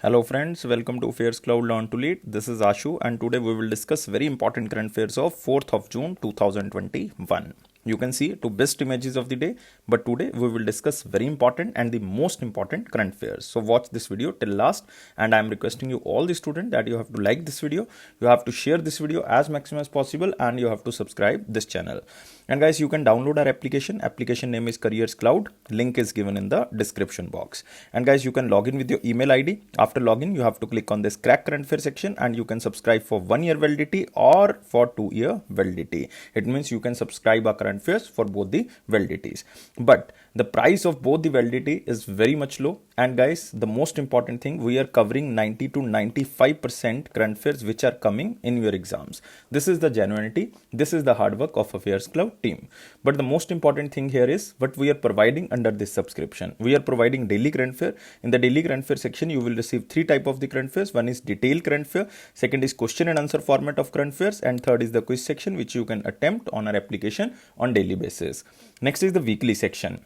Hello friends, welcome to AffairsCloud Learn to Lead. This is Ashu and today we will discuss very important current affairs of 4th of June 2021. You can see two best images of the day, but today we will discuss very important and the most important current affairs. So watch this video till last, and I am requesting you all the students that you have to like this video, you have to share this video as maximum as possible, and you have to subscribe this channel. And guys, you can download our application. Application name is AffairsCloud. Link is given in the description box. And guys, you can log in with your email ID. After login, you have to click on this crack current affair section and you can subscribe for 1 year validity or for 2 year validity. It means you can subscribe our current affairs for both the validities. But the price of both the validity is very much low. And guys, the most important thing, we are covering 90 to 95% current affairs which are coming in your exams. This is the genuinity. This is the hard work of AffairsCloud team. But the most important thing here is what we are providing under this subscription. We are providing daily current affair. In the daily current affair section, you will receive three types of the current affairs. One is detailed current affair. Second is question and answer format of current affairs. And third is the quiz section which you can attempt on our application on daily basis. Next is the weekly section.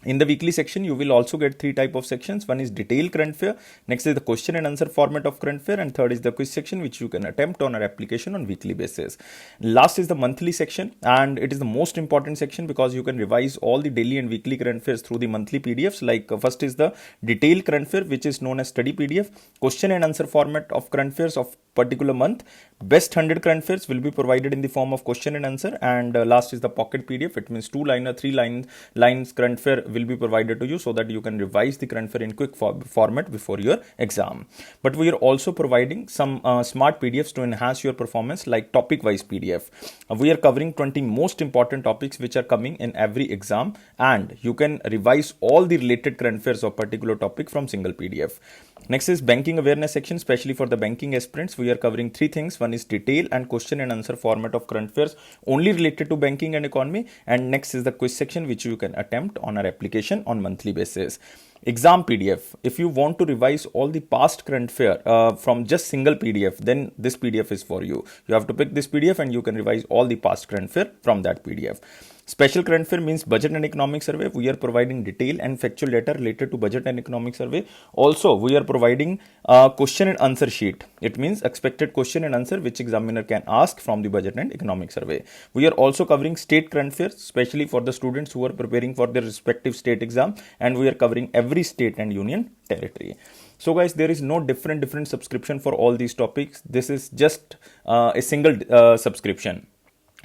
In the weekly section, you will also get three types of sections. One is detailed current affair. Next is the question and answer format of current affair. And third is the quiz section, which you can attempt on our application on weekly basis. Last is the monthly section. And it is the most important section because you can revise all the daily and weekly current affairs through the monthly PDFs. Like first is the detailed current affair, which is known as study PDF. Question and answer format of current affairs of particular month. Best 100 current affairs will be provided in the form of question and answer. And last is the pocket PDF. It means 2-liner, 3 lines current affair will be provided to you so that you can revise the current affair in quick format before your exam. But we are also providing some smart PDFs to enhance your performance, like topic wise PDF. We are covering 20 most important topics which are coming in every exam, and you can revise all the related current affairs of particular topic from single PDF. Next is banking awareness section, especially for the banking aspirants. We are covering three things. One is detail and question and answer format of current affairs only related to banking and economy. And next is the quiz section, which you can attempt on our application on monthly basis. Exam PDF. If you want to revise all the past current affair from just single PDF, then this PDF is for you. You have to pick this PDF and you can revise all the past current affair from that PDF. Special current affair means budget and economic survey. We are providing detail and factual data related to budget and economic survey. Also, we are providing question and answer sheet. It means expected question and answer which examiner can ask from the budget and economic survey. We are also covering state current affairs, especially for the students who are preparing for their respective state exam, and we are covering every state and union territory. So guys, there is no different subscription for all these topics. This is just a single subscription.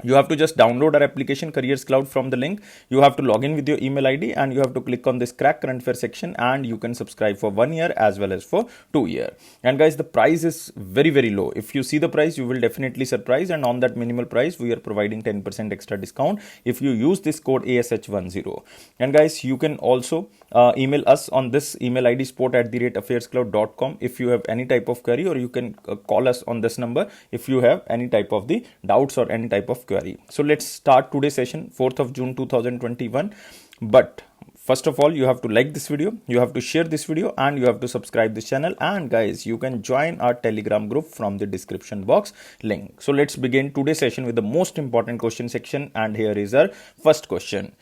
You have to just download our application AffairsCloud from the link. You have to log in with your email ID and you have to click on this crack current affair section, and you can subscribe for 1 year as well as for 2 years. And guys, the price is very low. If you see the price, you will definitely surprise, and on that minimal price, we are providing 10% extra discount if you use this code ASH10. And guys, you can also email us on this email ID support@affairscloud.com if you have any type of query, or you can call us on this number if you have any type of the doubts or any type of query. So let's start today's session, 4th of June 2021. But first of all, you have to like this video, you have to share this video, and you have to subscribe this channel. And guys, you can join our Telegram group from the description box link. So let's begin today's session with the most important question section. And here is our first question.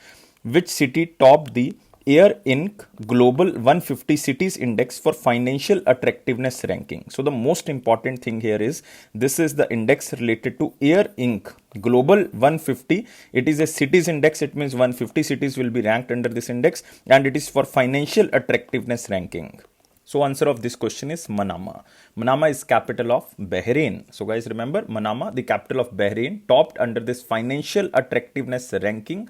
Which city topped the Air Inc. Global 150 Cities Index for Financial Attractiveness Ranking? So the most important thing here is this is the index related to Air Inc. Global 150. It is a cities index. It means 150 cities will be ranked under this index, and it is for financial attractiveness ranking. So answer of this question is Manama. Manama is capital of Bahrain. So guys, remember Manama, the capital of Bahrain, topped under this financial attractiveness ranking,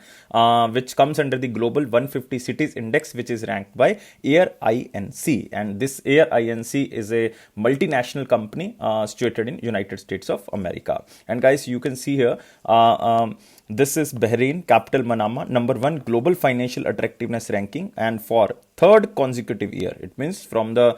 which comes under the Global 150 Cities Index, which is ranked by Air Inc. And this Air Inc. is a multinational company situated in United States of America. And guys, you can see here, this is Bahrain, capital Manama, number 1 global financial attractiveness ranking, and for 3rd consecutive year. It means from the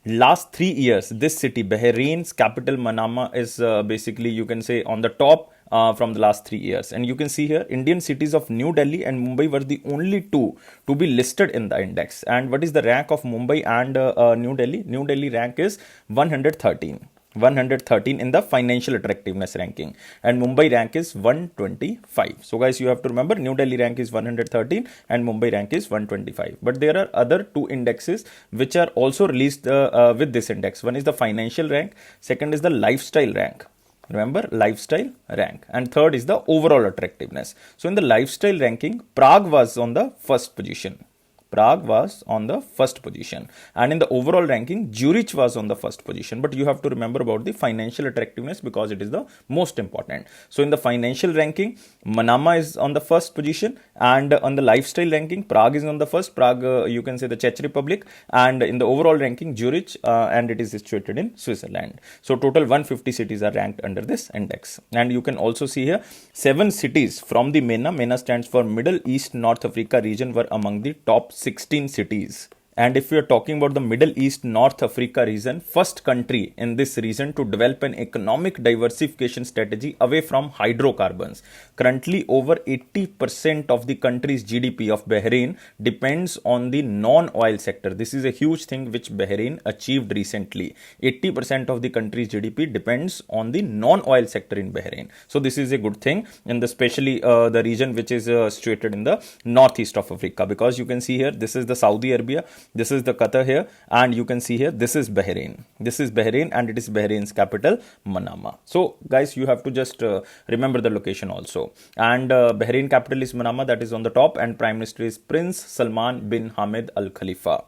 last 3 years, this city, Bahrain's capital Manama, is basically, you can say, on the top from the last 3 years. And you can see here, Indian cities of New Delhi and Mumbai were the only two to be listed in the index. And what is the rank of Mumbai and New Delhi? New Delhi rank is 113. 113 in the financial attractiveness ranking, and Mumbai rank is 125. So guys, you have to remember New Delhi rank is 113 and Mumbai rank is 125. But there are other two indexes which are also released with this index. One is the financial rank, second is the lifestyle rank. Remember, lifestyle rank, and third is the overall attractiveness. So in the lifestyle ranking, Prague was on the first position. Prague was on the first position, and in the overall ranking, Zurich was on the first position. But you have to remember about the financial attractiveness because it is the most important. So in the financial ranking, Manama is on the first position, and on the lifestyle ranking, Prague is on the first. Prague, you can say the Czech Republic, and in the overall ranking, Zurich, and it is situated in Switzerland. So total 150 cities are ranked under this index, and you can also see here 7 cities from the MENA. MENA stands for Middle East North Africa region were among the top 16 cities. And if we are talking about the Middle East North Africa region, first country in this region to develop an economic diversification strategy away from hydrocarbons. Currently, over 80% of the country's GDP of Bahrain depends on the non-oil sector. This is a huge thing which Bahrain achieved recently. 80% of the country's GDP depends on the non-oil sector in Bahrain. So this is a good thing, and especially the region which is situated in the northeast of Africa, because you can see here, this is the Saudi Arabia, this is the Qatar here, and you can see here, this is Bahrain. This is Bahrain, and it is Bahrain's capital, Manama. So guys, you have to just remember the location also. And Bahrain capital is Manama, that is on the top, and Prime Minister is Prince Salman bin Hamad Al Khalifa.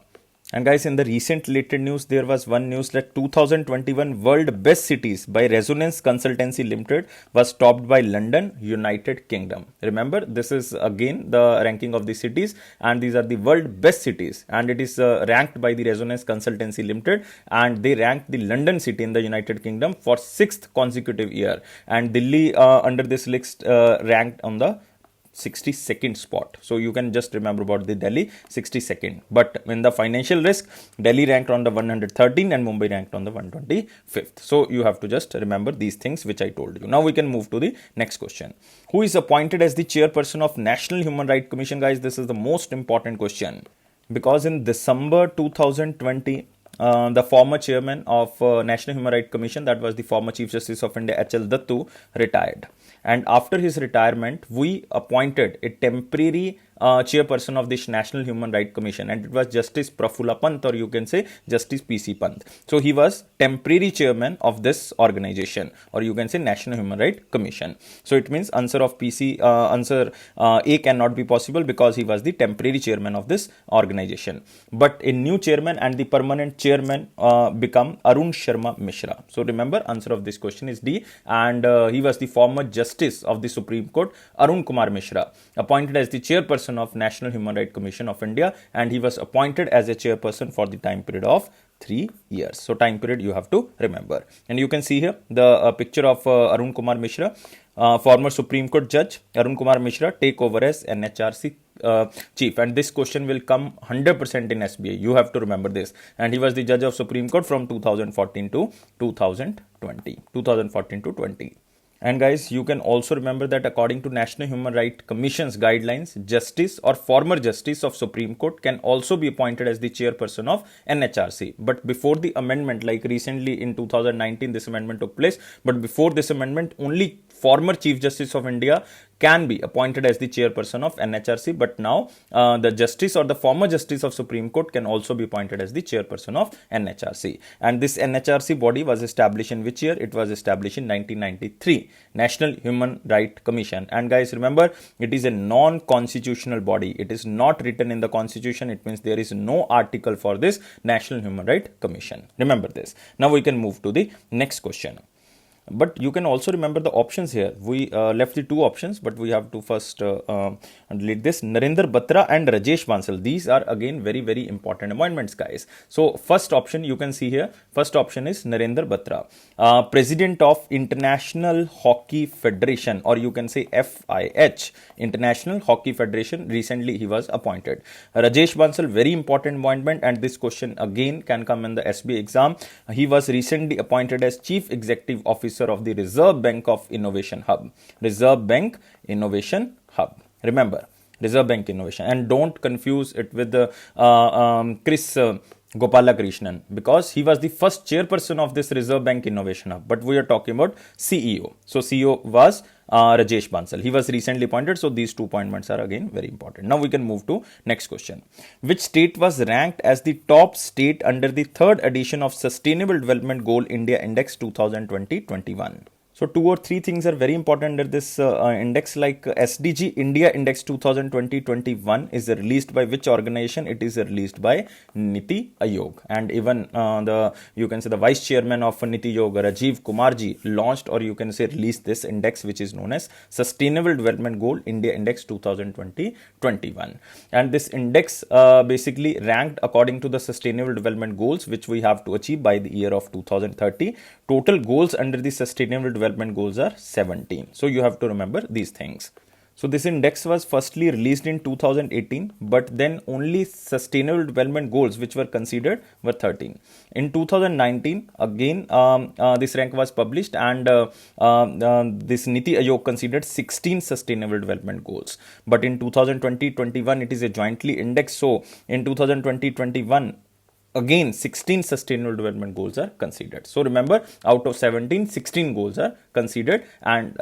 And guys, in the recent related news, there was one news that 2021 World Best Cities by Resonance Consultancy Limited was topped by London, United Kingdom. Remember, this is again the ranking of the cities, and these are the world best cities, and it is ranked by the Resonance Consultancy Limited, and they ranked the London city in the United Kingdom for 6th consecutive year, and Delhi under this list ranked on the 62nd spot. So you can just remember about the Delhi 62nd. But in the financial risk, Delhi ranked on the 113 and Mumbai ranked on the 125th. So you have to just remember these things which I told you. Now we can move to the next question. Who is appointed as the chairperson of National Human Rights Commission? Guys, this is the most important question, because in December 2020, the former chairman of National Human Rights Commission, that was the former Chief Justice of India, H.L. Dattu, retired. And after his retirement, we appointed a temporary chairperson of this National Human Rights Commission, and it was Justice Prafulla Pant, or you can say Justice P.C. Pant. So he was temporary chairman of this organization, or you can say National Human Rights Commission. So it means answer of answer A cannot be possible, because he was the temporary chairman of this organization. But a new chairman and the permanent chairman become Arun Sharma Mishra. So remember, answer of this question is D, and he was the former Justice of the Supreme Court, Arun Kumar Mishra, appointed as the chairperson of National Human Rights Commission of India, and he was appointed as a chairperson for the time period of 3 years. So time period you have to remember. And you can see here the picture of Arun Kumar Mishra, former Supreme Court judge. Arun Kumar Mishra take over as NHRC chief, and this question will come 100% in SBI. You have to remember this. And he was the judge of Supreme Court from 2014 to 2020. And guys, you can also remember that according to National Human Rights Commission's guidelines, justice or former justice of Supreme Court can also be appointed as the chairperson of NHRC. But before the amendment, like recently in 2019, this amendment took place. But before this amendment, only former Chief Justice of India can be appointed as the chairperson of NHRC, but now the justice or the former justice of Supreme Court can also be appointed as the chairperson of NHRC. And this NHRC body was established in which year? It was established in 1993, National Human Rights Commission. And guys, remember, it is a non-constitutional body. It is not written in the constitution. It means there is no article for this National Human Rights Commission. Remember this. Now we can move to the next question. But you can also remember the options here. We left the two options, but we have to first delete this. Narendra Batra and Rajesh Bansal. These are again very, very important appointments, guys. So first option you can see here. First option is Narendra Batra, President of International Hockey Federation, or you can say FIH, International Hockey Federation. Recently he was appointed. Rajesh Bansal, very important appointment, and this question again can come in the SBI exam. He was recently appointed as Chief Executive Officer of the Reserve Bank of Innovation Hub. Reserve Bank Innovation Hub. Remember, Reserve Bank Innovation, and don't confuse it with the Chris Gopala Krishnan, because he was the first chairperson of this Reserve Bank Innovation Hub. But we are talking about CEO. So CEO was Rajesh Bansal. He was recently appointed. So these 2 appointments are again very important. Now we can move to next question. Which state was ranked as the top state under the third edition of Sustainable Development Goal India Index 2020-21? So 2 or 3 things are very important under this index, like SDG India Index 2020-21 is released by which organization? It is released by Niti Aayog, and even you can say the vice chairman of Niti Aayog, Rajiv Kumarji, launched, or you can say released, this index which is known as Sustainable Development Goal India Index 2020-21, and this index basically ranked according to the sustainable development goals which we have to achieve by the year of 2030. Total goals under the sustainable development goals are 17. So you have to remember these things. So this index was firstly released in 2018, but then only sustainable development goals which were considered were 13. In 2019, again this rank was published, and this Niti Aayog considered 16 sustainable development goals. But in 2020-21, it is a jointly indexed. So in 2020-21, again 16 sustainable development goals are considered. So remember, out of 17, 16 goals are considered, and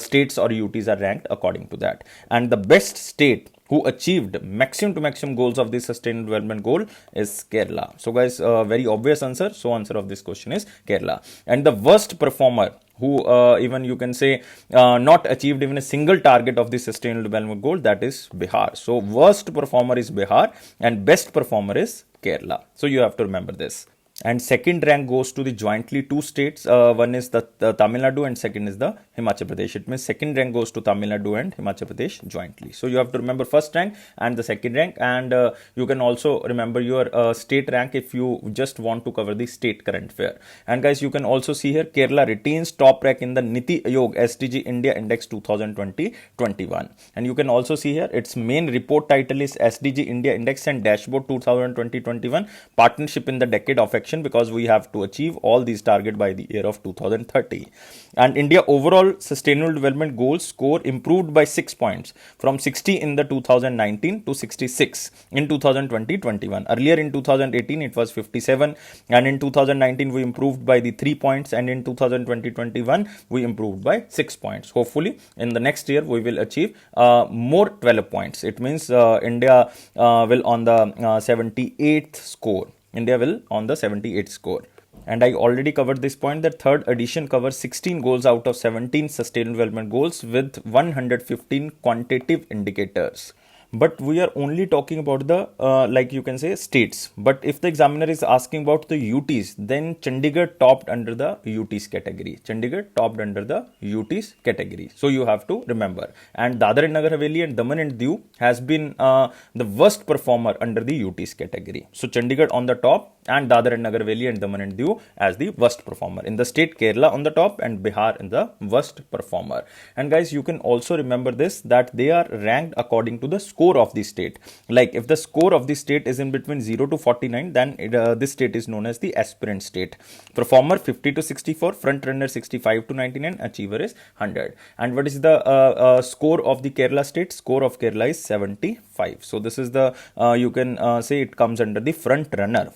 states or UTs are ranked according to that. And the best state who achieved maximum to maximum goals of this sustainable development goal is Kerala. So guys, very obvious answer. So answer of this question is Kerala. And the worst performer who even you can say not achieved even a single target of the sustainable development goal, that is Bihar. So worst performer is Bihar and best performer is Kerala. So you have to remember this. And second rank goes to the jointly 2 states. One is the Tamil Nadu and second is the Himachal Pradesh. It means second rank goes to Tamil Nadu and Himachal Pradesh jointly. So you have to remember first rank and the second rank, and you can also remember your state rank if you just want to cover the state current affair. And guys, you can also see here Kerala retains top rank in the Niti Aayog SDG India Index 2020-21. And you can also see here its main report title is SDG India Index and Dashboard 2020-21 Partnership in the Decade of Action, because we have to achieve all these targets by the year of 2030. And India overall sustainable development goals score improved by 6 points from 60 in the 2019 to 66 in 2020-21. Earlier in 2018 it was 57, and in 2019 we improved by the 3 points, and in 2020-21 we improved by 6 points. Hopefully in the next year we will achieve more 12 points. It means India will on the 78th score. India will on the 78th score. And I already covered this point that third edition covers 16 goals out of 17 sustainable development goals with 115 quantitative indicators. But we are only talking about the like you can say states. But if the examiner is asking about the UTs, then Chandigarh topped under the UTs category. Chandigarh topped under the UTs category. So you have to remember. And Dadar and Nagar Haveli and Daman and Diu has been the worst performer under the UTs category. So Chandigarh on the top, and Dadar and Nagar Haveli and Daman and Diu as the worst performer. In the state, Kerala on the top and Bihar in the worst performer. And guys, you can also remember this, that they are ranked according to the score of the state. Like if the score of the state is in between 0 to 49, then this state is known as the aspirant state. Performer 50 to 64, front runner 65 to 99, achiever is 100. And what is the score of the Kerala state? Score of Kerala is 75. So this is the you can say it comes under the front runner.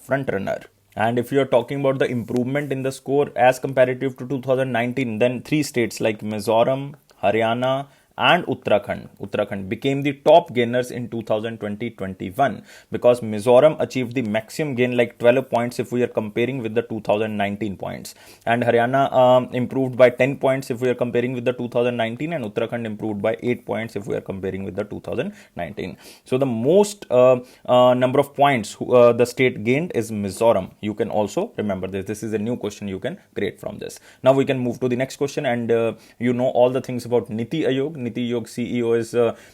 And if you are talking about the improvement in the score as comparative to 2019, then 3 states like Mizoram, Haryana and Uttarakhand became the top gainers in 2020-21, because Mizoram achieved the maximum gain like 12 points if we are comparing with the 2019 points, and Haryana improved by 10 points if we are comparing with the 2019, and Uttarakhand improved by 8 points if we are comparing with the 2019. So the most number of points the state gained is Mizoram. You can also remember this. This is a new question you can create from this. Now we can move to the next question, and you know all the things about Niti Aayog. Niti Aayog CEO is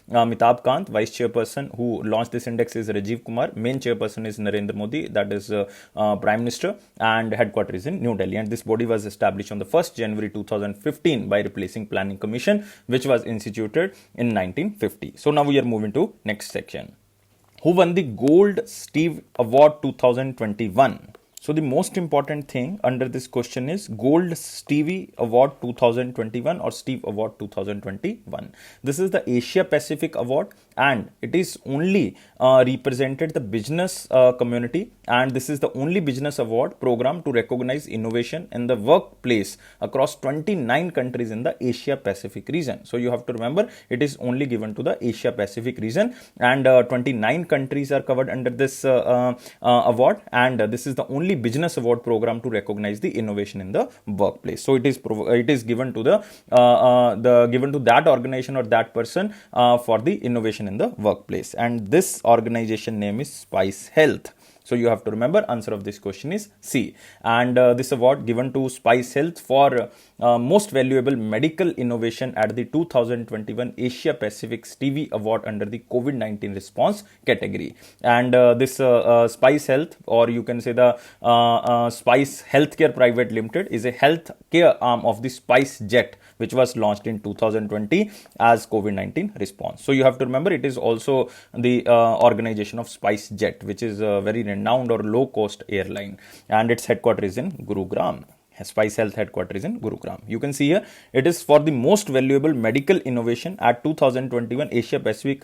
Amitabh Kant. Vice chairperson who launched this index is Rajiv Kumar. Main chairperson is Narendra Modi, that is Prime Minister, and headquarters is in New Delhi. And this body was established on the 1st January 2015 by replacing Planning Commission, which was instituted in 1950. So now we are moving to next section. Who won the Gold Steve Award 2021? So the most important thing under this question is Gold Stevie Award 2021 or Steve Award 2021. This is the Asia Pacific Award, and it is only represented the business community, and this is the only business award program to recognize innovation in the workplace across 29 countries in the Asia Pacific region. So you have to remember, it is only given to the Asia Pacific region, and 29 countries are covered under this award, and this is the only business award program to recognize the innovation in the workplace. So it is given to given to that organization or that person for the innovation in the workplace, and this organization name is Spice Health. So you have to remember, answer of this question is C. And this award given to Spice Health for most valuable medical innovation at the 2021 Asia Pacific Stevie Award under the COVID-19 response category. And this Spice Health, or you can say the Spice Healthcare Private Limited, is a healthcare arm of the Spice Jet, which was launched in 2020 as COVID-19 response. So you have to remember, it is also the organization of Spice Jet, which is a very renowned or low-cost airline, and its headquarters is in Gurugram. Spice Health headquarters is in Gurugram. You can see here, it is for the most valuable medical innovation at 2021 Asia Pacific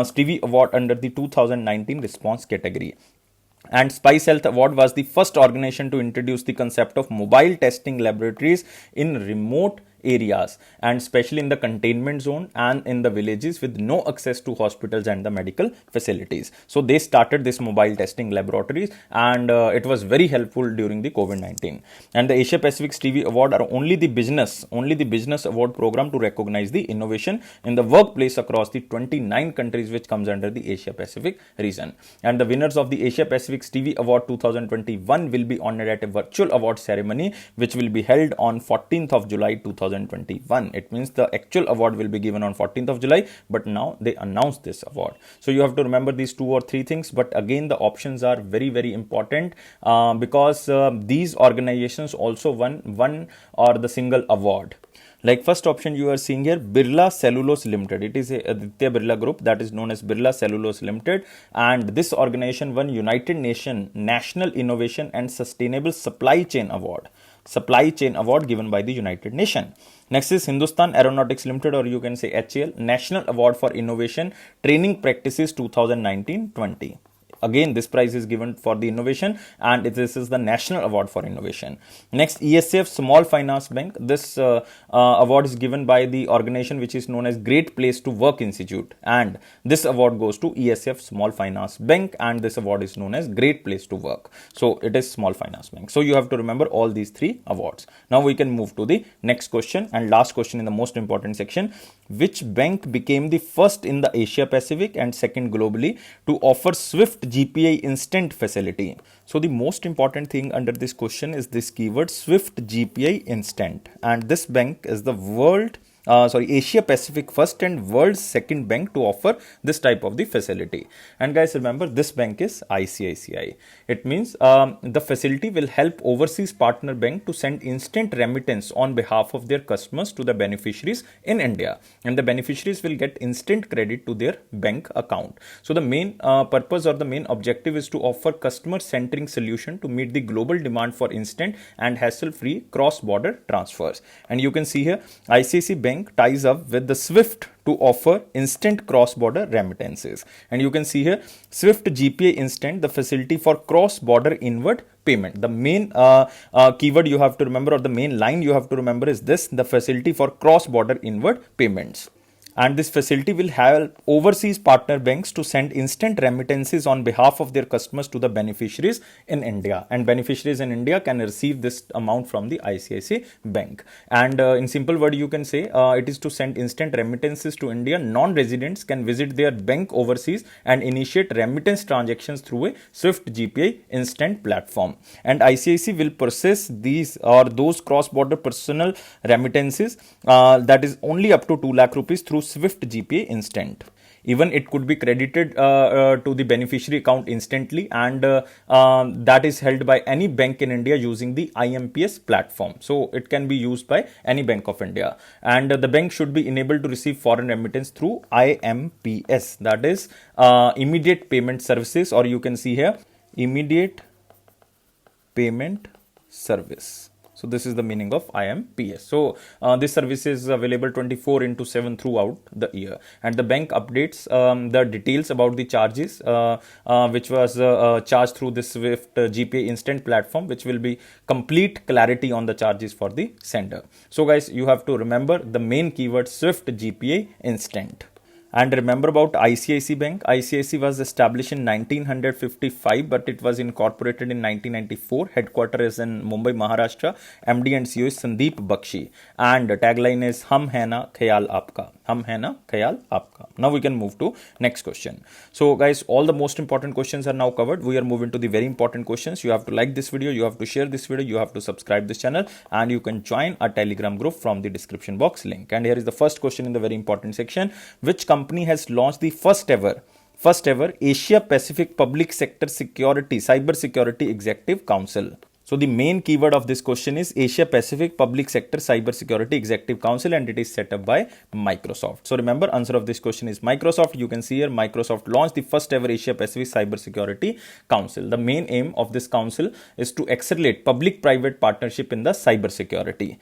Stevie Award under the 2019 response category. And Spice Health Award was the first organization to introduce the concept of mobile testing laboratories in remote areas, and especially in the containment zone and in the villages with no access to hospitals and the medical facilities. So they started this mobile testing laboratories, and it was very helpful during the COVID-19. And the Asia Pacific Stevie Award are only the business award program to recognize the innovation in the workplace across the 29 countries which comes under the Asia Pacific region. And the winners of the Asia Pacific Stevie Award 2021 will be honored at a virtual award ceremony which will be held on 14th of July 2021. It means the actual award will be given on 14th of July, but now they announced this award. So you have to remember these 2 or 3 things, but again the options are very, very important because these organizations also won one or the single award. Like first option you are seeing here, Birla Cellulose Limited. It is a Aditya Birla Group that is known as Birla Cellulose Limited, and this organization won United Nations National Innovation and Sustainable Supply Chain Award. Given by the United Nations. Next is Hindustan Aeronautics Limited, or you can say HAL, National Award for Innovation Training Practices 2019-20. Again, this prize is given for the innovation, and this is the National Award for Innovation. Next, ESF Small Finance Bank. This award is given by the organization which is known as Great Place to Work Institute, and this award goes to ESF Small Finance Bank, and this award is known as Great Place to Work. So it is Small Finance Bank. So you have to remember all these 3 awards. Now we can move to the next question and last question in the most important section. Which bank became the first in the Asia Pacific and second globally to offer Swift GPI instant facility? So the most important thing under this question is this keyword Swift GPI instant, and this bank is the Asia Pacific first and world's second bank to offer this type of the facility. And guys, remember, this bank is ICICI. It means the facility will help overseas partner bank to send instant remittance on behalf of their customers to the beneficiaries in India, and the beneficiaries will get instant credit to their bank account. So the main purpose or the main objective is to offer customer-centering solution to meet the global demand for instant and hassle-free cross-border transfers. And you can see here, ICICI Bank ties up with the Swift to offer instant cross-border remittances. And you can see here, Swift GPI Instant, the facility for cross-border inward payment. The main keyword you have to remember, or the main line you have to remember, is this: the facility for cross-border inward payments. And this facility will help overseas partner banks to send instant remittances on behalf of their customers to the beneficiaries in India. And beneficiaries in India can receive this amount from the ICICI Bank. And in simple word, you can say it is to send instant remittances to India. Non-residents can visit their bank overseas and initiate remittance transactions through a Swift GPI instant platform. And ICICI will process these or those cross-border personal remittances that is only up to 2 lakh rupees through Swift GPI instant. Even it could be credited to the beneficiary account instantly, and that is held by any bank in India using the IBPS platform. So it can be used by any Bank of India, and the bank should be enabled to receive foreign remittance through IBPS, that is immediate payment services, or you can see here immediate payment service. So this is the meaning of IMPS. So this service is available 24/7 throughout the year, and the bank updates the details about the charges which was charged through this Swift GPA instant platform, which will be complete clarity on the charges for the sender. So guys, you have to remember the main keyword Swift GPA instant. And remember about ICICI Bank. ICICI was established in 1955, but it was incorporated in 1994. Headquarters is in Mumbai, Maharashtra. MD and CEO is Sandeep Bakshi. And tagline is Hum hai na khayal aapka. Hum hai na khayal aapka. Now we can move to next question. So guys, all the most important questions are now covered. We are moving to the very important questions. You have to like this video, you have to share this video, you have to subscribe this channel, and you can join our Telegram group from the description box link. And here is the first question in the very important section. Which company has launched the first ever Asia Pacific Public Sector Security Cyber Security Executive Council? So the main keyword of this question is Asia Pacific Public Sector Cyber Security Executive Council, and it is set up by Microsoft. So remember, answer of this question is Microsoft. You can see here Microsoft launched the first ever Asia Pacific Cyber Security Council. The main aim of this council is to accelerate public-private partnership in the cyber security,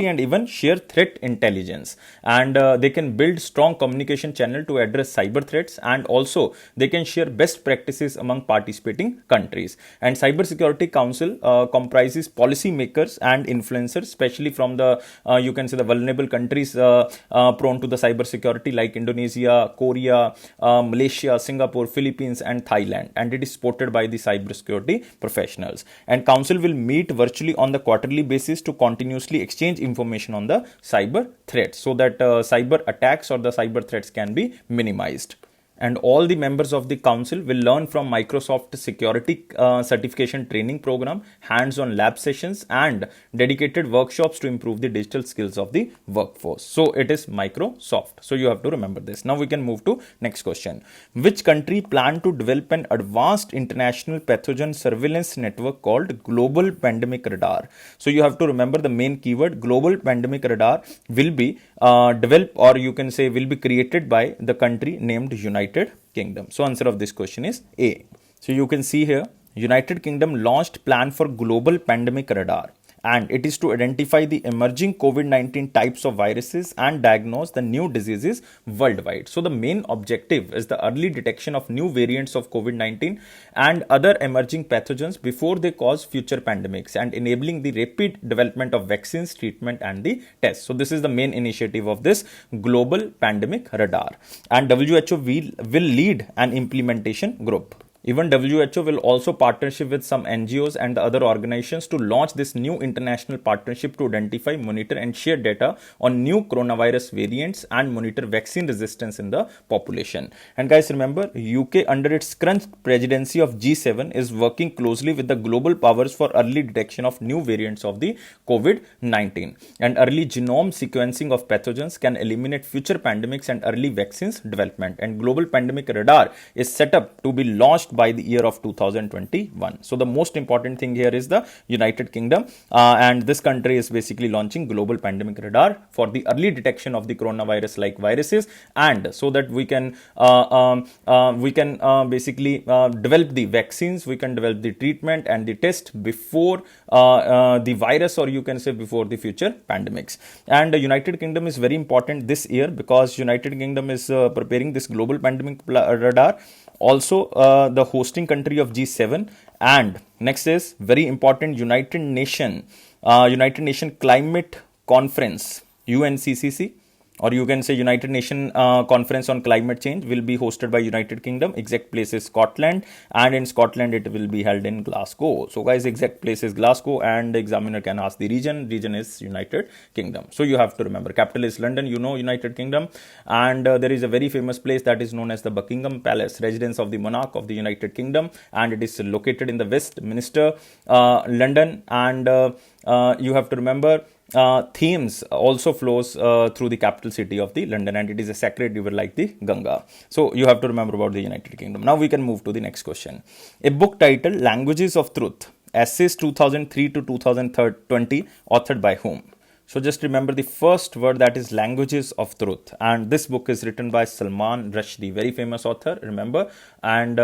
and even share threat intelligence. And they can build strong communication channel to address cyber threats, and also they can share best practices among participating countries. And cyber security council comprises policymakers and influencers, especially from the you can say the vulnerable countries prone to the cyber security, like Indonesia, Korea, Malaysia, Singapore, Philippines, and Thailand. And it is supported by the cyber security professionals. And council will meet virtually on the quarterly basis to continuously exchange information on the cyber threats, so that cyber attacks or the cyber threats can be minimized. And all the members of the council will learn from Microsoft security certification training program, hands-on lab sessions, and dedicated workshops to improve the digital skills of the workforce. So it is Microsoft. So you have to remember this. Now we can move to next question. Which country planned to develop an advanced international pathogen surveillance network called Global Pandemic Radar? So you have to remember the main keyword Global Pandemic Radar will be developed, or you can say will be created by the country named United Kingdom. So answer of this question is A. So you can see here United Kingdom launched plan for Global Pandemic Radar, and it is to identify the emerging COVID-19 types of viruses and diagnose the new diseases worldwide. So the main objective is the early detection of new variants of COVID-19 and other emerging pathogens before they cause future pandemics, and enabling the rapid development of vaccines, treatment, and the tests. So this is the main initiative of this Global Pandemic Radar, and WHO will lead an implementation group. Even WHO will also partnership with some NGOs and the other organizations to launch this new international partnership to identify, monitor, and share data on new coronavirus variants and monitor vaccine resistance in the population. And guys, remember, UK under its current presidency of G7 is working closely with the global powers for early detection of new variants of the COVID-19. And early genome sequencing of pathogens can eliminate future pandemics and early vaccines development. And Global Pandemic Radar is set up to be launched by the year of 2021. So the most important thing here is the United Kingdom, and this country is basically launching Global Pandemic Radar for the early detection of the coronavirus like viruses, and so that we can basically develop the vaccines, we can develop the treatment and the test before the virus, or you can say before the future pandemics. And the United Kingdom is very important this year because United Kingdom is preparing this Global Pandemic Radar, also the hosting country of G7, and next is very important United Nation Climate Conference, UNCCC, or you can say United Nation Conference on Climate Change, will be hosted by United Kingdom. Exact place is Scotland, and in Scotland it will be held in Glasgow. So guys, exact place is Glasgow, and the examiner can ask the region is United Kingdom. So you have to remember, capital is London, you know, United Kingdom, and there is a very famous place that is known as the Buckingham Palace, residence of the monarch of the United Kingdom, and it is located in the Westminster, London. And you have to remember, Thames also flows through the capital city of the London, and it is a sacred river like the Ganga. So you have to remember about the United Kingdom. Now we can move to the next question. A book titled Languages of Truth, Essays 2003 to 2020, authored by whom? So just remember the first word, that is Languages of Truth. And this book is written by Salman Rushdie, very famous author, remember. And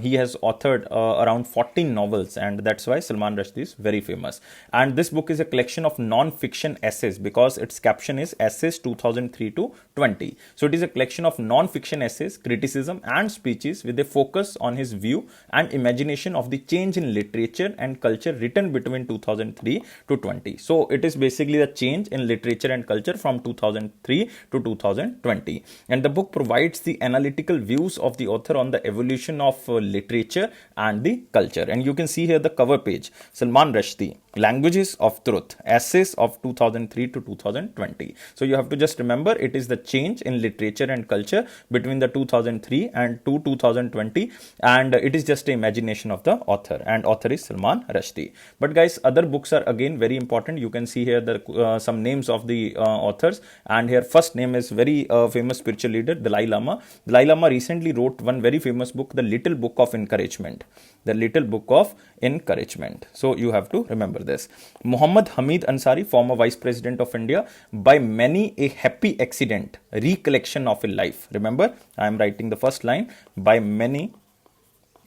he has authored around 14 novels, and that's why Salman Rushdie is very famous. And this book is a collection of non-fiction essays, because its caption is Essays 2003 to 20. So it is a collection of non-fiction essays, criticism and speeches with a focus on his view and imagination of the change in literature and culture written between 2003 to 20. So it is basically the change in literature and culture from 2003 to 2020. And the book provides the analytical views of the author on the evolution of literature and the culture. And you can see here the cover page, Salman Rushdie, Languages of Truth, Essays of 2003 to 2020. So you have to just remember, it is the change in literature and culture between the 2003 and to 2020, and it is just the imagination of the author, and author is Salman Rushdie. But guys, other books are again very important. You can see here the some names of the authors, and here first name is very famous spiritual leader, Dalai Lama. Dalai Lama recently wrote one very famous book, The Little Book of Encouragement. The Little Book of Encouragement. So you have to remember this. Muhammad Hamid Ansari, former Vice President of India, by many a happy accident, recollection of a life. Remember, I am writing the first line, by many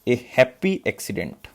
a happy accident.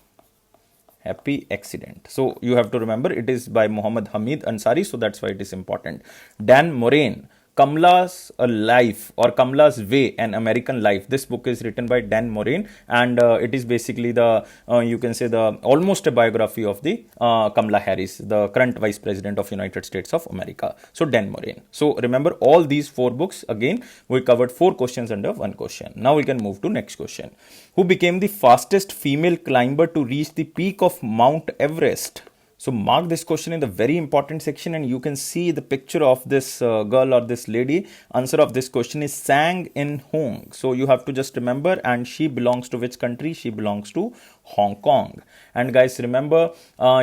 Happy accident. So you have to remember, it is by Muhammad Hamid Ansari, so that's why it is important. Dan Moraine, Kamala's Life or Kamala's Way, An American Life. This book is written by Dan Moraine, and it is basically the, you can say, the almost a biography of the Kamala Harris, the current Vice President of United States of America. So Dan Moraine. So remember all these 4 books. Again, we covered 4 questions under 1 question. Now we can move to next question. Who became the fastest female climber to reach the peak of Mount Everest? So mark this question in the very important section, and you can see the picture of this girl or this lady. Answer of this question is Sang In Hong. So you have to just remember, and she belongs to which country? She belongs to Hong Kong. And guys, remember,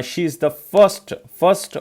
she is the first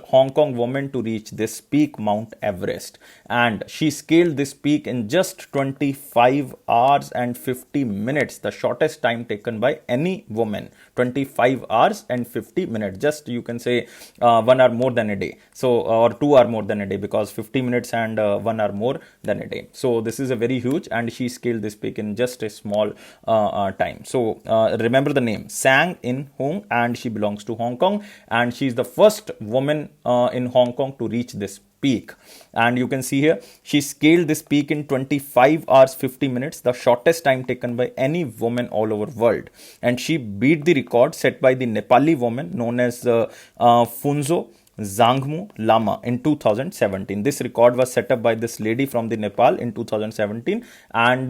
Hong Kong woman to reach this peak, Mount Everest, and she scaled this peak in just 25 hours and 50 minutes, the shortest time taken by any woman. 25 hours and 50 minutes. Just you can say 1 hour more than a day. So or 2 hour more than a day, because 50 minutes and 1 hour more than a day. So this is a very huge, and she scaled this peak in just a small time. So remember the name, Sang In Hong, and she belongs to Hong Kong, and she is the first woman in Hong Kong to reach this peak. And you can see here, she scaled this peak in 25 hours 50 minutes, the shortest time taken by any woman all over world. And she beat the record set by the Nepali woman known as Phunzo Zangmu Lama in 2017. This record was set up by this lady from the Nepal in 2017. And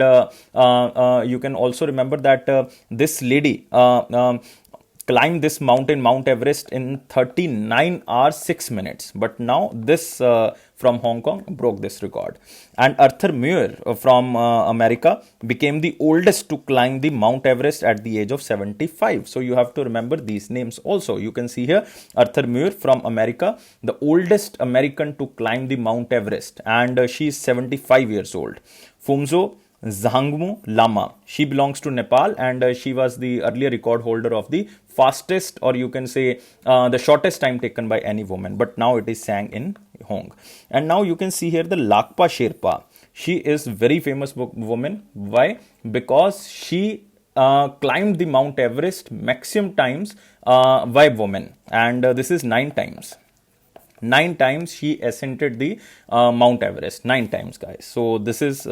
you can also remember that this lady climbed this mountain, Mount Everest, in 39 hours 6 minutes. But now this from Hong Kong broke this record. And Arthur Muir from America became the oldest to climb the Mount Everest at the age of 75. So you have to remember these names also. You can see here, Arthur Muir from America, the oldest American to climb the Mount Everest, and she is 75 years old. Phumzo Zhangmu Lama, she belongs to Nepal, and she was the earlier record holder of the fastest, or you can say the shortest time taken by any woman, but now it is Sang In Hong. And now you can see here the Lakpa Sherpa. She is very famous woman. Why? Because she climbed the Mount Everest maximum times by woman, and this is 9 times. 9 times she ascended the Mount Everest. 9 times, guys. So this is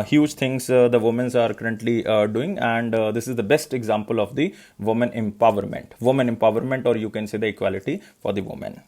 huge things the women are currently doing, and this is the best example of the woman empowerment, or you can say the equality for the woman.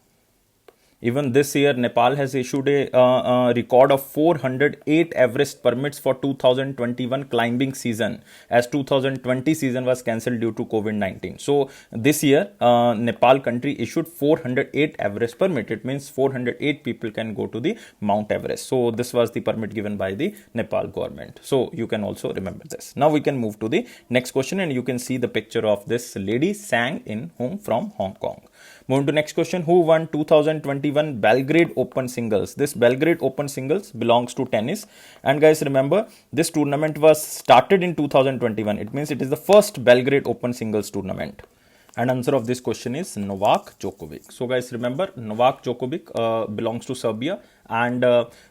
Even this year, Nepal has issued a record of 408 Everest permits for 2021 climbing season, as 2020 season was cancelled due to COVID-19. So this year, Nepal country issued 408 Everest permit. It means 408 people can go to the Mount Everest. So this was the permit given by the Nepal government. So you can also remember this. Now we can move to the next question, and you can see the picture of this lady, Sang In Hong from Hong Kong. Moving to next question. Who won 2021 Belgrade Open Singles? This Belgrade Open Singles belongs to tennis. And guys, remember, this tournament was started in 2021. It means it is the first Belgrade Open Singles tournament. And answer of this question is Novak Djokovic. So guys, remember Novak Djokovic belongs to Serbia, and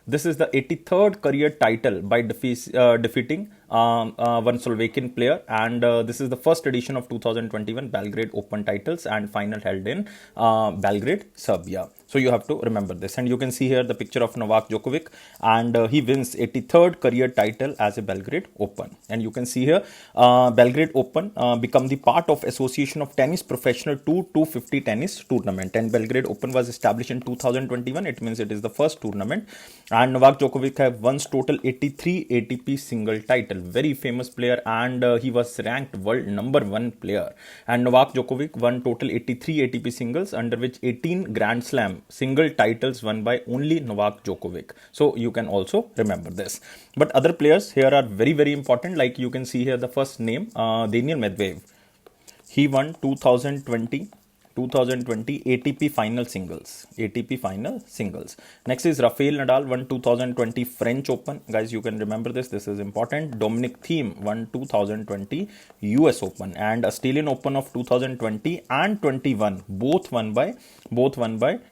this is the 83rd career title by defeating one Slovakian player, and this is the first edition of 2021 Belgrade Open titles and final held in Belgrade, Serbia. So you have to remember this, and you can see here the picture of Novak Djokovic, and he wins 83rd career title as a Belgrade Open. And you can see here Belgrade Open become the part of Association of Tennis Professional Tour 250 tennis tournament, and Belgrade Open was established in 2021. It means it is the first tournament, and Novak Djokovic have won total 83 ATP single title. Very famous player, and he was ranked world #1 player. And Novak Djokovic won total 83 ATP singles, under which 18 Grand Slam single titles won by only Novak Djokovic. So you can also remember this. But other players here are very, very important. Like you can see here the first name, Daniil Medvedev. He won 2020 ATP final singles. Next is Rafael Nadal, won 2020 French Open. Guys, you can remember this. This is important. Dominic Thiem won 2020 US Open, and Australian Open of 2020 and 21 both won by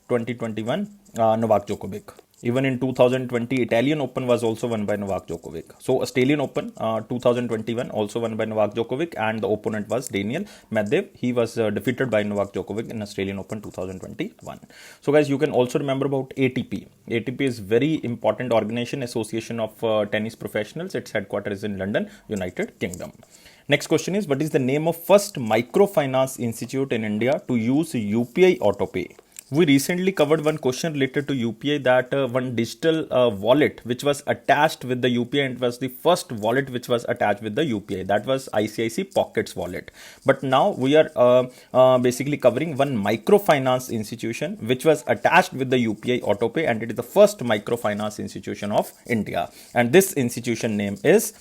2021 Novak Djokovic. Even in 2020, Italian Open was also won by Novak Djokovic. So Australian Open 2021 also won by Novak Djokovic, and the opponent was Daniil Medvedev. He was defeated by Novak Djokovic in Australian Open 2021. So guys, you can also remember about ATP. ATP is very important organization, Association of Tennis Professionals. Its headquarters is in London, United Kingdom. Next question is, what is the name of first microfinance institute in India to use UPA Autopay? We recently covered one question related to UPI, that one digital wallet which was attached with the UPI, and it was the first wallet which was attached with the UPI. That was ICICI Pockets wallet. But now we are basically covering one microfinance institution which was attached with the UPI Autopay, and it is the first microfinance institution of India. And this institution name is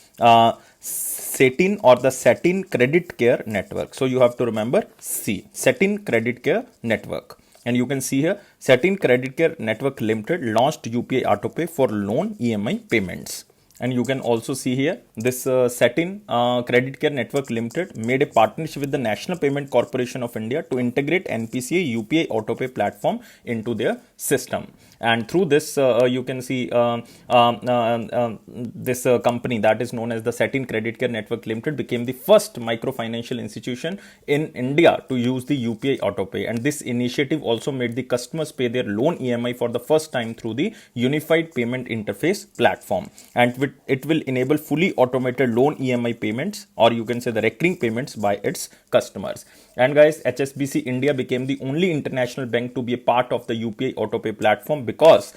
Satin, or the Satin Credit Care Network. So you have to remember C, Satin Credit Care Network. And you can see here, Satin Credit Care Network Limited launched UPA Autopay for loan EMI payments. And you can also see here, this Satin Credit Care Network Limited made a partnership with the National Payment Corporation of India to integrate NPCI UPI Autopay platform into their system. And through this, you can see this company that is known as the Satin Credit Care Network Limited became the first microfinancial institution in India to use the UPI Autopay. And this initiative also made the customers pay their loan EMI for the first time through the Unified Payment Interface platform. And it will enable fully automated loan EMI payments, or you can say the recurring payments by its customers. And guys, HSBC India became the only international bank to be a part of the UPI Autopay platform, because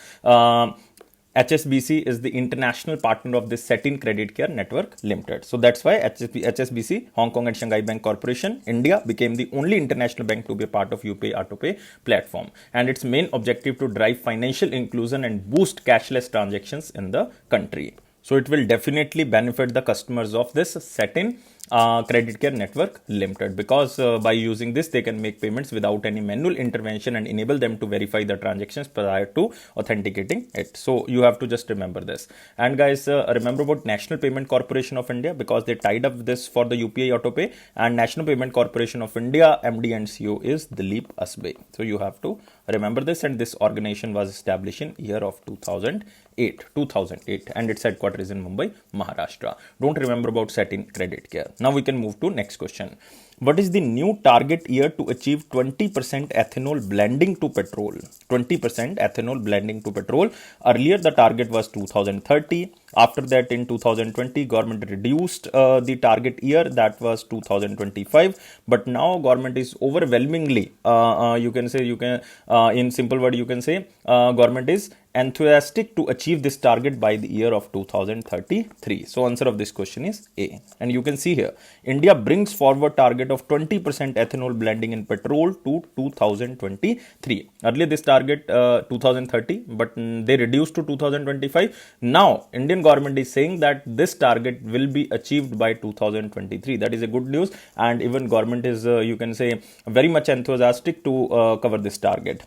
HSBC is the international partner of this Satin Credit Care Network Limited. So that's why HSBC, Hong Kong and Shanghai Bank Corporation, India became the only international bank to be a part of UPI Autopay platform. And its main objective to drive financial inclusion and boost cashless transactions in the country. So it will definitely benefit the customers of this Satin Credit Care Network Limited, because by using this they can make payments without any manual intervention and enable them to verify the transactions prior to authenticating it. So you have to just remember this. And guys, remember about National Payment Corporation of India, because they tied up this for the UPI Autopay, and National Payment Corporation of India MD and CEO is Dilip Asbe. So you have to remember this, and this organization was established in year of 2008, and its headquarters is in Mumbai, Maharashtra. Don't remember about Satin Credit Care. Now we can move to next question. What is the new target year to achieve 20% ethanol blending to petrol? 20% ethanol blending to petrol. Earlier the target was 2030. After that, in 2020, government reduced the target year, that was 2025. But now government is overwhelmingly, in simple word, you can say government is enthusiastic to achieve this target by the year of 2033. So answer of this question is A. And you can see here, India brings forward target of 20% ethanol blending in petrol to 2023. Earlier this target 2030, but they reduced to 2025. Now Indian government is saying that this target will be achieved by 2023. That is a good news, and even government is very much enthusiastic to cover this target.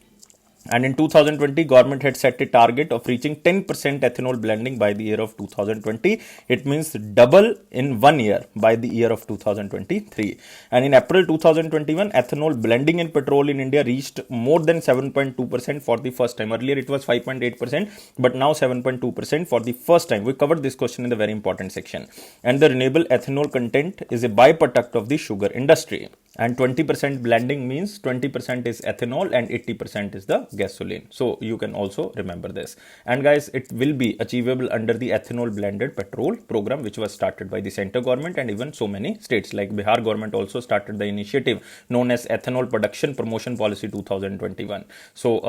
And in 2020, government had set a target of reaching 10% ethanol blending by the year of 2020. It means double in 1 year by the year of 2023. And in April 2021, ethanol blending in petrol in India reached more than 7.2% for the first time. Earlier it was 5.8%, but now 7.2% for the first time. We covered this question in the very important section. And the renewable ethanol content is a byproduct of the sugar industry. And 20% blending means 20% is ethanol and 80% is the gasoline. So you can also remember this. And guys, it will be achievable under the ethanol blended petrol program, which was started by the center government and even so many states. Like Bihar government also started the initiative known as Ethanol Production Promotion Policy 2021. So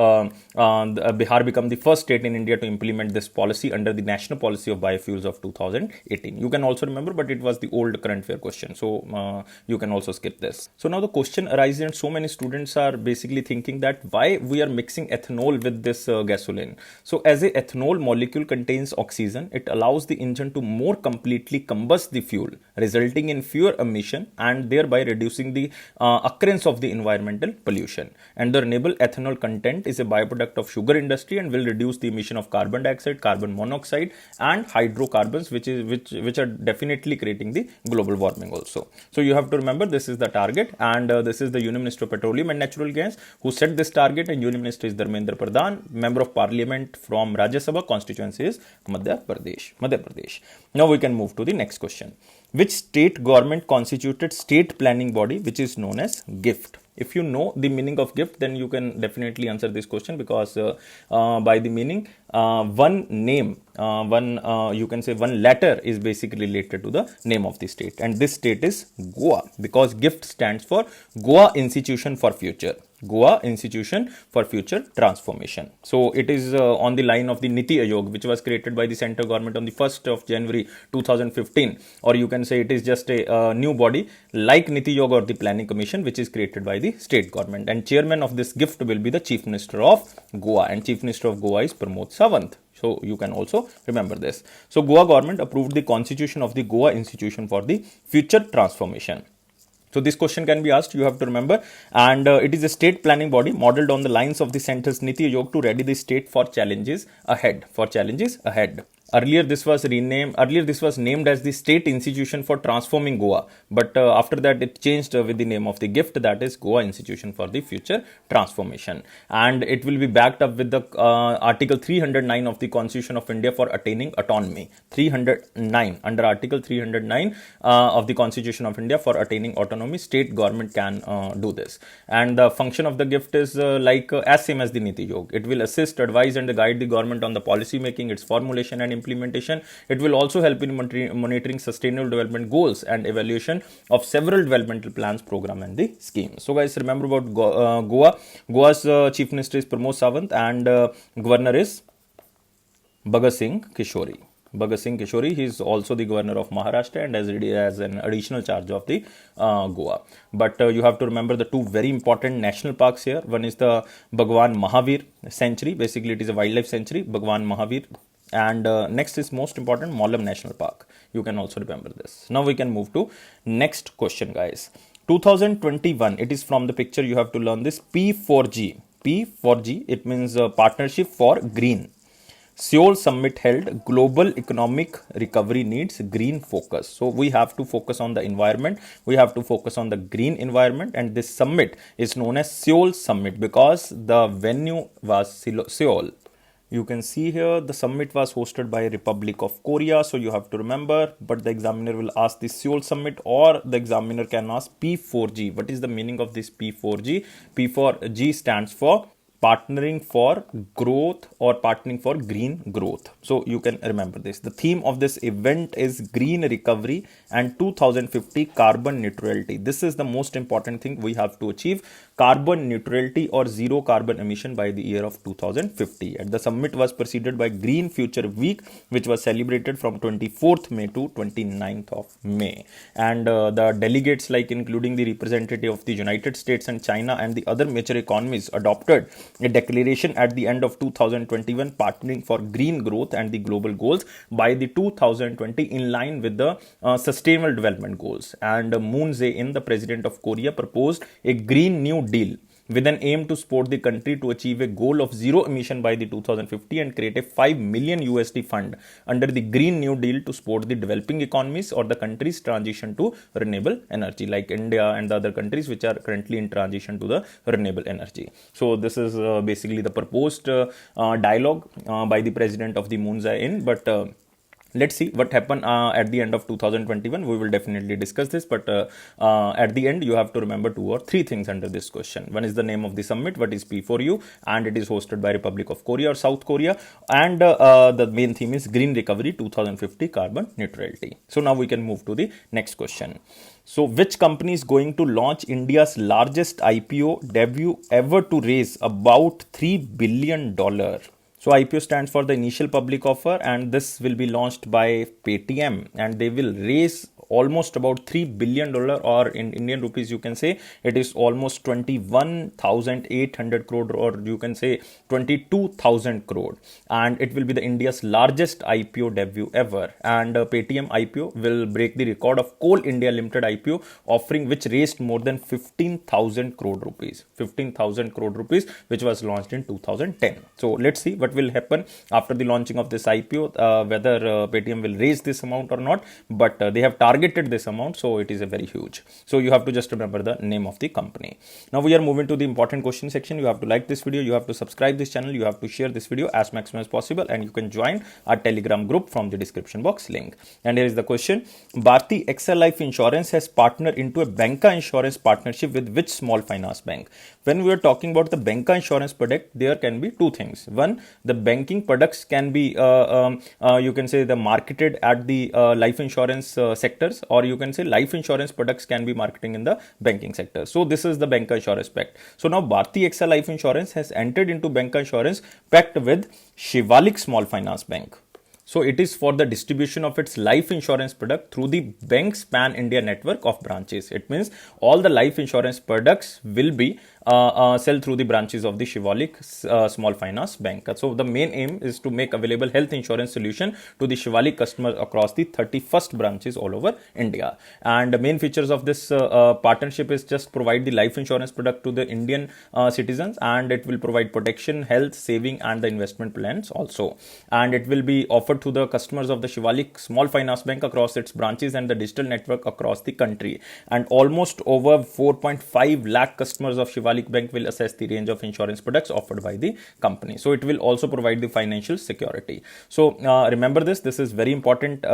Bihar became the first state in India to implement this policy under the National Policy of Biofuels of 2018. You can also remember, but it was the old current affair question. So you can also skip this. So now the question arises, and so many students are basically thinking that why we are mixing ethanol with this gasoline. So as a ethanol molecule contains oxygen, it allows the engine to more completely combust the fuel, resulting in fewer emission and thereby reducing the occurrence of the environmental pollution. And the renewable ethanol content is a byproduct of sugar industry and will reduce the emission of carbon dioxide, carbon monoxide and hydrocarbons, which are definitely creating the global warming also. So you have to remember this is the target. And this is the Union Minister of Petroleum and Natural Gas who set this target, and Union Minister is Dharmendra Pradhan, Member of Parliament from Rajya Sabha, constituency is Madhya Pradesh. Now we can move to the next question. Which state government constituted state planning body which is known as GIFT? If you know the meaning of GIFT, then you can definitely answer this question, because by the meaning, one name, you can say one letter is basically related to the name of the state, and this state is Goa, because GIFT stands for Goa Institution for Future. Goa Institution for Future Transformation. So it is on the line of the Niti Aayog, which was created by the central government on the 1st of January 2015, or you can say it is just a new body like Niti Aayog or the Planning Commission, which is created by the state government, and chairman of this GIFT will be the Chief Minister of Goa, and Chief Minister of Goa is Pramod Sawant. So you can also remember this. So Goa government approved the constitution of the Goa Institution for the Future Transformation. So this question can be asked, you have to remember, and it is a state planning body modeled on the lines of the center's Niti Aayog to ready the state for challenges ahead. Earlier this was named as the State Institution for Transforming Goa, but after that it changed with the name of the GIFT, that is Goa Institution for the Future Transformation, and it will be backed up with the Article 309 of the Constitution of India for attaining autonomy. 309, under Article 309 of the Constitution of India for attaining autonomy, state government can do this, and the function of the GIFT is as same as the Niti Aayog. It will assist, advise and guide the government on the policy making, its formulation and implementation. It will also help in monitoring sustainable development goals and evaluation of several developmental plans, program and the schemes. So guys, remember about Goa. Goa's Chief Minister is Pramod Sawant, and Governor is Bhagat Singh Kishori. He is also the governor of Maharashtra and has an additional charge of the Goa. But you have to remember the two very important national parks here. One is the Bhagwan Mahavir Sanctuary. Basically, it is a wildlife sanctuary, Bhagwan Mahavir. And next is most important, Molam National Park. You can also remember this. Now we can move to next question, guys. 2021, it is from the picture, you have to learn this. P4G, it means Partnership for Green. Seoul Summit held. Global economic recovery needs green focus. So we have to focus on the environment. We have to focus on the green environment, and this summit is known as Seoul Summit because the venue was Seoul. You can see here the summit was hosted by Republic of Korea. So you have to remember, but the examiner will ask the Seoul Summit, or the examiner can ask P4G. What is the meaning of this P4G? P4G stands for partnering for growth or partnering for green growth. So you can remember this. The theme of this event is green recovery and 2050 carbon neutrality. This is the most important thing we have to achieve: carbon neutrality or zero carbon emission by the year of 2050. And the summit was preceded by Green Future Week, which was celebrated from 24th May to 29th of May. And the delegates, like including the representative of the United States and China and the other major economies, adopted a declaration at the end of 2021 partnering for green growth and the global goals by the 2020 in line with the sustainable development goals. And Moon Jae-in, the president of Korea, proposed a Green New Deal with an aim to support the country to achieve a goal of zero emission by the 2050 and create a 5 million USD fund under the Green New Deal to support the developing economies or the country's transition to renewable energy, like India and the other countries which are currently in transition to the renewable energy. So this is basically the proposed dialogue by the president of the Moon Jae-in, but let's see what happened at the end of 2021. We will definitely discuss this, but at the end you have to remember 2 or 3 things under this question. One is the name of the summit, what is P4U, and it is hosted by Republic of Korea or South Korea, and the main theme is Green Recovery 2050 Carbon Neutrality. So now we can move to the next question. So which company is going to launch India's largest IPO debut ever to raise about $3 billion? So IPO stands for the initial public offer, and this will be launched by Paytm, and they will raise almost about $3 billion, or in Indian rupees you can say it is almost 21,800 crore, or you can say 22,000 crore, and it will be the India's largest IPO debut ever. And Paytm IPO will break the record of Coal India Limited IPO offering, which raised more than 15,000 crore rupees, 15,000 crore rupees, which was launched in 2010. So let's see what will happen after the launching of this IPO, whether Paytm will raise this amount or not, but they have targeted this amount, so it is a very huge. So you have to just remember the name of the company. Now we are moving to the important question section. You have to like this video, you have to subscribe this channel, you have to share this video as maximum as possible, and you can join our Telegram group from the description box link. And here is the question: Bharti AXA Life Insurance has partnered into a banca insurance partnership with which small finance bank? When we are talking about the banca insurance product, there can be 2 things. One, the banking products can be you can say the marketed at the life insurance sectors, or you can say life insurance products can be marketing in the banking sector. So this is the banca insurance pact. So now Bharti AXA Life Insurance has entered into banca insurance pact with Shivalik Small Finance Bank. So it is for the distribution of its life insurance product through the bank's pan-India network of branches. It means all the life insurance products will be sell through the branches of the Shivalik Small Finance Bank. So the main aim is to make available health insurance solution to the Shivalik customers across the 31st branches all over India. And the main features of this partnership is just provide the life insurance product to the Indian citizens, and it will provide protection, health, saving, and the investment plans also. And it will be offered to the customers of the Shivalik Small Finance Bank across its branches and the digital network across the country. And almost over 4.5 lakh customers of Shivalik Bank will assess the range of insurance products offered by the company. So it will also provide the financial security. So remember this is very important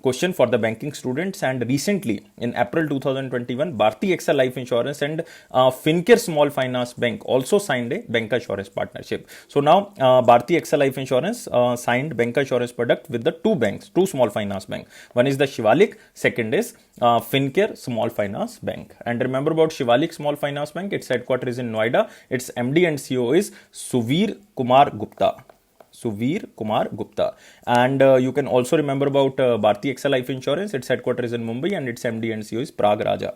question for the banking students. And recently in April 2021, Bharti AXA Life Insurance and Fincare Small Finance Bank also signed a bank insurance partnership. So now Bharti AXA Life Insurance signed bank insurance product with the 2 banks, 2 small finance bank. One is the Shivalik, second is Fincare Small Finance Bank. And remember about Shivalik Small Finance Bank, its headquarters is in Noida. Its MD and CEO is Suvir Kumar Gupta. And you can also remember about Bharti AXA Life Insurance. Its headquarters is in Mumbai, and its MD and CEO is Prag Raja.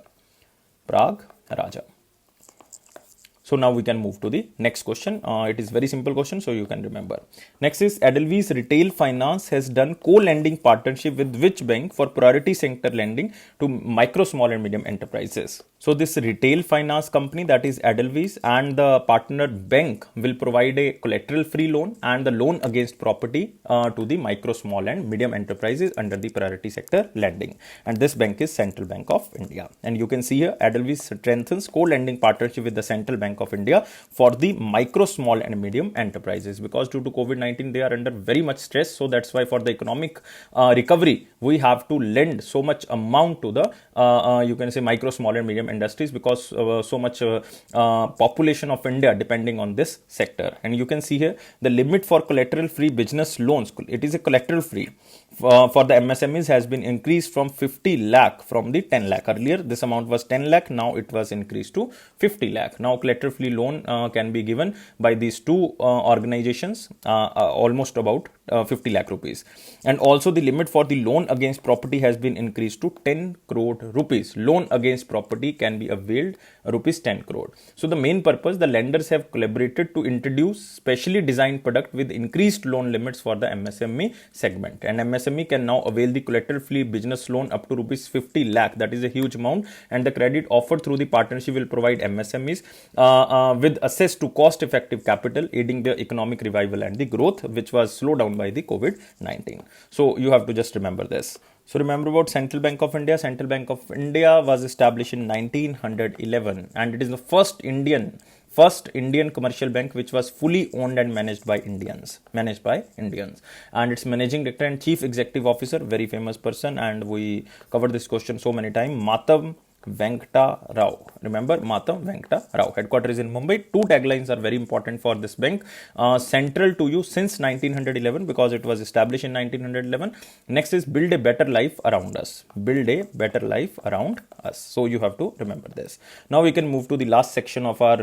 So now we can move to the next question. It is very simple question, so you can remember. Next is Edelweiss Retail Finance has done co-lending partnership with which bank for priority sector lending to micro, small and medium enterprises? So this retail finance company, that is Edelweiss, and the partner bank will provide a collateral-free loan and the loan against property to the micro, small and medium enterprises under the priority sector lending. And this bank is Central Bank of India. And you can see here Edelweiss strengthens co-lending partnership with the Central Bank of India for the micro, small and medium enterprises, because due to COVID-19 they are under very much stress. So that's why for the economic recovery we have to lend so much amount to the you can say micro, small and medium industries, because so much population of India depending on this sector. And you can see here the limit for collateral free business loans, it is a collateral free for the MSMEs has been increased from 50 lakh from the 10 lakh. Earlier this amount was 10 lakh, now it was increased to 50 lakh. Now collateral free loan can be given by these 2 organizations almost about 50 lakh rupees. And also the limit for the loan against property has been increased to 10 crore rupees. Loan against property can be availed rupees 10 crore. So the main purpose, the lenders have collaborated to introduce specially designed product with increased loan limits for the MSME segment. And MSME can now avail the collateral-free business loan up to rupees 50 lakh. That is a huge amount. And the credit offered through the partnership will provide MSMEs with access to cost-effective capital, aiding the economic revival and the growth, which was slowed down by the COVID-19. So you have to just remember this. So remember about Central Bank of India. Central Bank of India was established in 1911 and it is the first Indian commercial bank which was fully owned and managed by Indians. And its managing director and chief executive officer, very famous person, and we covered this question so many times, Matam Venkata Rao. Remember, Matam Venkata Rao. Headquarters is in Mumbai. Two taglines are very important for this bank. Central to you since 1911 because it was established in 1911. Next is build a better life around us. Build a better life around us. So you have to remember this. Now we can move to the last section of our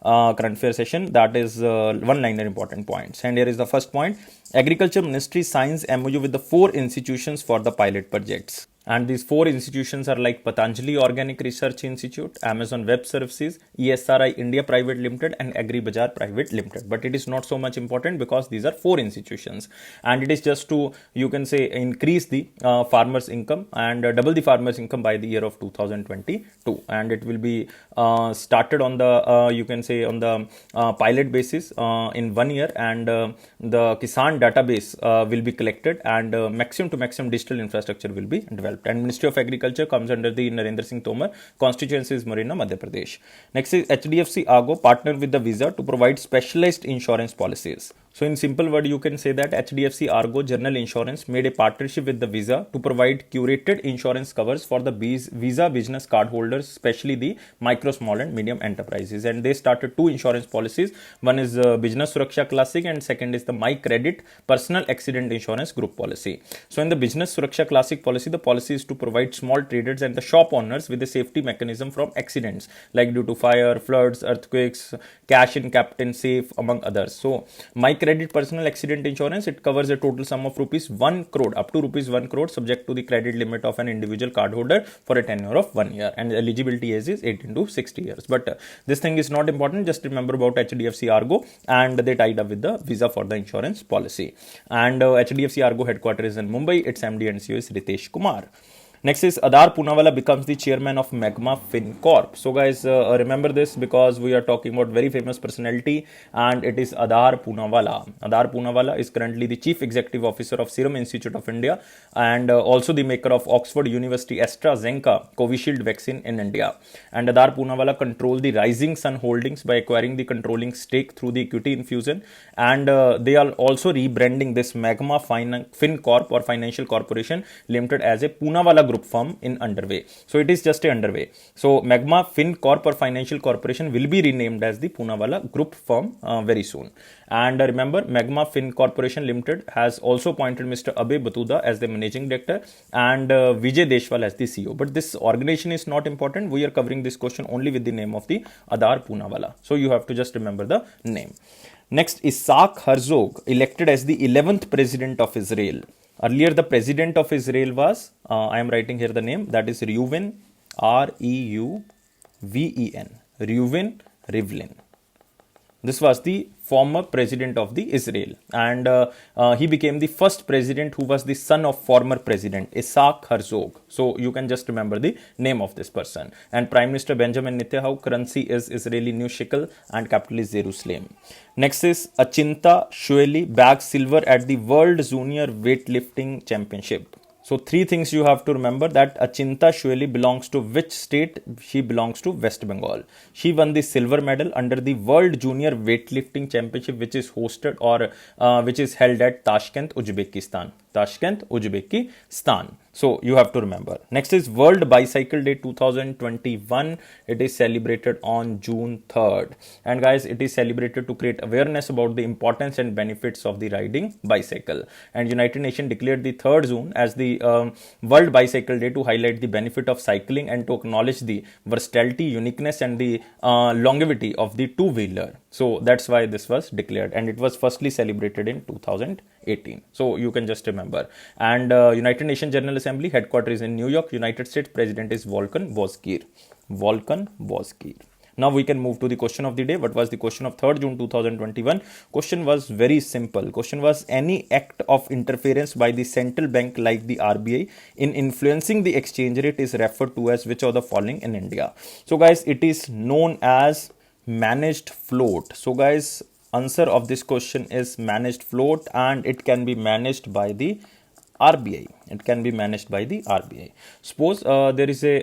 current affair session. That is one-liner important points. And here is the first point. Agriculture Ministry signs MOU with the 4 institutions for the pilot projects. And these 4 institutions are like Patanjali Organic Research Institute, Amazon Web Services, ESRI India Private Limited and AgriBazaar Private Limited. But it is not so much important because these are 4 institutions. And it is just to, you can say, increase the farmers' income and double the farmers' income by the year of 2022. And it will be started on the, you can say, on the pilot basis in 1 year. And the Kisan database will be collected and maximum to maximum digital infrastructure will be developed. And Ministry of Agriculture comes under the Narendra Singh Tomar. Constituency is Morena, Madhya Pradesh. Next is HDFC Argo partnered with the Visa to provide specialized insurance policies. So in simple word, you can say that HDFC Argo General Insurance made a partnership with the Visa to provide curated insurance covers for the Visa business card holders, especially the micro, small and medium enterprises. And they started 2 insurance policies. One is Business Suraksha Classic and second is the My Credit Personal Accident Insurance Group Policy. So in the Business Suraksha Classic policy, the policy is to provide small traders and the shop owners with a safety mechanism from accidents like due to fire, floods, earthquakes, cash in captain safe, among others. So My Credit Personal Accident Insurance, it covers a total sum of rupees 1 crore up to rupees 1 crore subject to the credit limit of an individual cardholder for a tenure of 1 year, and eligibility age is 18 to 60 years. But this thing is not important. Just remember about HDFC Argo, and they tied up with the Visa for the insurance policy. And HDFC Argo headquarters is in Mumbai. Its MD and CEO is Ritesh Kumar. Next is Adar Poonawalla becomes the chairman of Magma FinCorp. So guys, remember this because we are talking about very famous personality and it is Adar Poonawalla. Adar Poonawalla is currently the chief executive officer of Serum Institute of India and also the maker of Oxford University AstraZeneca Covishield vaccine in India. And Adar Poonawalla controls the Rising Sun Holdings by acquiring the controlling stake through the equity infusion. And they are also rebranding this Magma FinCorp or Financial Corporation Limited as a Poonawalla Group firm in underway. So it is just a underway. So Magma FinCorp or Financial Corporation will be renamed as the Poonawalla Group firm very soon. And remember, Magma Fin Corporation Limited has also appointed Mr. Abhay Batuda as the managing director and Vijay Deshwal as the CEO. But this organization is not important. We are covering this question only with the name of the Adar Poonawalla. So you have to just remember the name. Next, Isaac Herzog elected as the 11th president of Israel. Earlier, the president of Israel was, I am writing here the name, that is Reuven, R-E-U-V-E-N, Reuven Rivlin. This was the former president of the Israel, and he became the first president who was the son of former president Isaac Herzog. So you can just remember the name of this person. And Prime Minister Benjamin Netanyahu, currency is Israeli new shekel and capital is Jerusalem. Next is Achinta Shueli bags silver at the World Junior Weightlifting Championship. So 3 things you have to remember, that Achinta Shueli belongs to which state? She belongs to West Bengal. She won the silver medal under the World Junior Weightlifting Championship, which is hosted or which is held at Tashkent, Uzbekistan. So you have to remember. Next is World Bicycle Day 2021. It is celebrated on June 3rd. And guys, it is celebrated to create awareness about the importance and benefits of the riding bicycle. And United Nations declared the 3rd June as the World Bicycle Day to highlight the benefit of cycling and to acknowledge the versatility, uniqueness and the longevity of the two-wheeler. So that's why this was declared, and it was firstly celebrated in 2018. So you can just remember. And United Nations General Assembly headquarters is in New York, United States. President is Volkan Bozkir. Volkan Bozkir. Now we can move to the question of the day. What was the question of 3rd June 2021? Question was very simple. Question was, any act of interference by the central bank like the RBI in influencing the exchange rate is referred to as which of the following in India? So guys, it is known as managed float. So guys, answer of this question is managed float, and it can be managed by the RBI. It can be managed by the RBI. Suppose there is a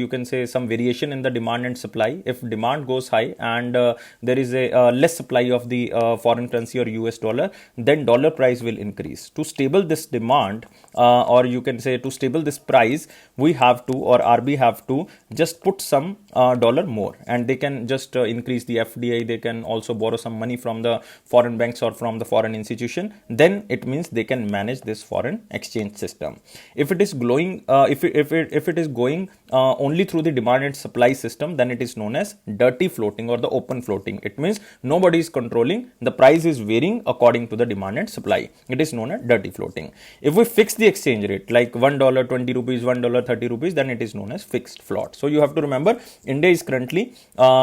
you can say some variation in the demand and supply. If demand goes high and there is a less supply of the foreign currency or US dollar, then dollar price will increase. To stable this demand, or you can say to stable this price, we have to, or RBI have to just put some dollar more, and they can just increase the FDI. They can also borrow some money from the foreign banks or from the foreign institution. Then it means they can manage this foreign exchange system. If it is going only through the demand and supply system, then it is known as dirty floating or the open floating. It means nobody is controlling, the price is varying according to the demand and supply. It is known as dirty floating. If we fix the exchange rate like $1 20 rupees, $1 30 rupees, then it is known as fixed float. So you have to remember, India is currently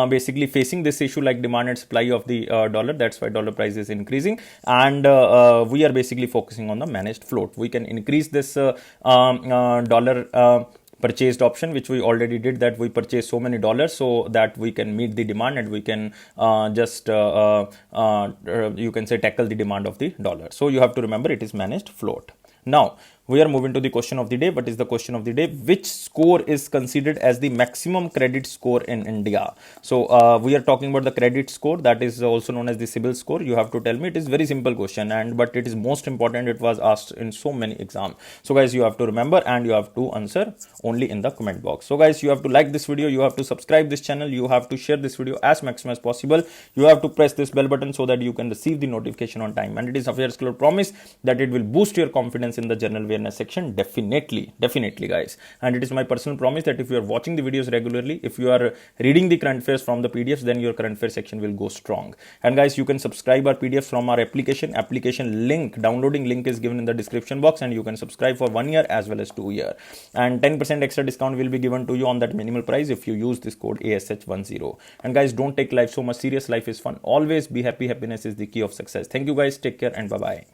basically facing this issue like demand and supply of the dollar. That's why dollar price is increasing, and we are basically focusing on the managed float. We can increase this dollar purchased option, which we already did, that we purchase so many dollars so that we can meet the demand, and we can you can say tackle the demand of the dollar. So you have to remember, it is managed float. Now we are moving to the question of the day. What is the question of the day? Which score is considered as the maximum credit score in India? So we are talking about the credit score, that is also known as the CIBIL score. You have to tell me. It is very simple question, and but it is most important. It was asked in so many exams. So guys, you have to remember, and you have to answer only in the comment box. So guys, you have to like this video, you have to subscribe this channel, you have to share this video as maximum as possible. You have to press this bell button so that you can receive the notification on time. And it is AffairsCloud promise that it will boost your confidence in the general awareness section. Definitely guys. And it is my personal promise that if you are watching the videos regularly, if you are reading the current affairs from the PDFs, then your current affairs section will go strong. And guys, you can subscribe our PDFs from our application link. Downloading link is given in the description box, and you can subscribe for 1 year as well as 2 years. And 10% extra discount will be given to you on that minimal price if you use this code ASH10. And guys, don't take life so much serious. Life is fun. Always be happy. Happiness is the key of success. Thank you guys. Take care and bye bye.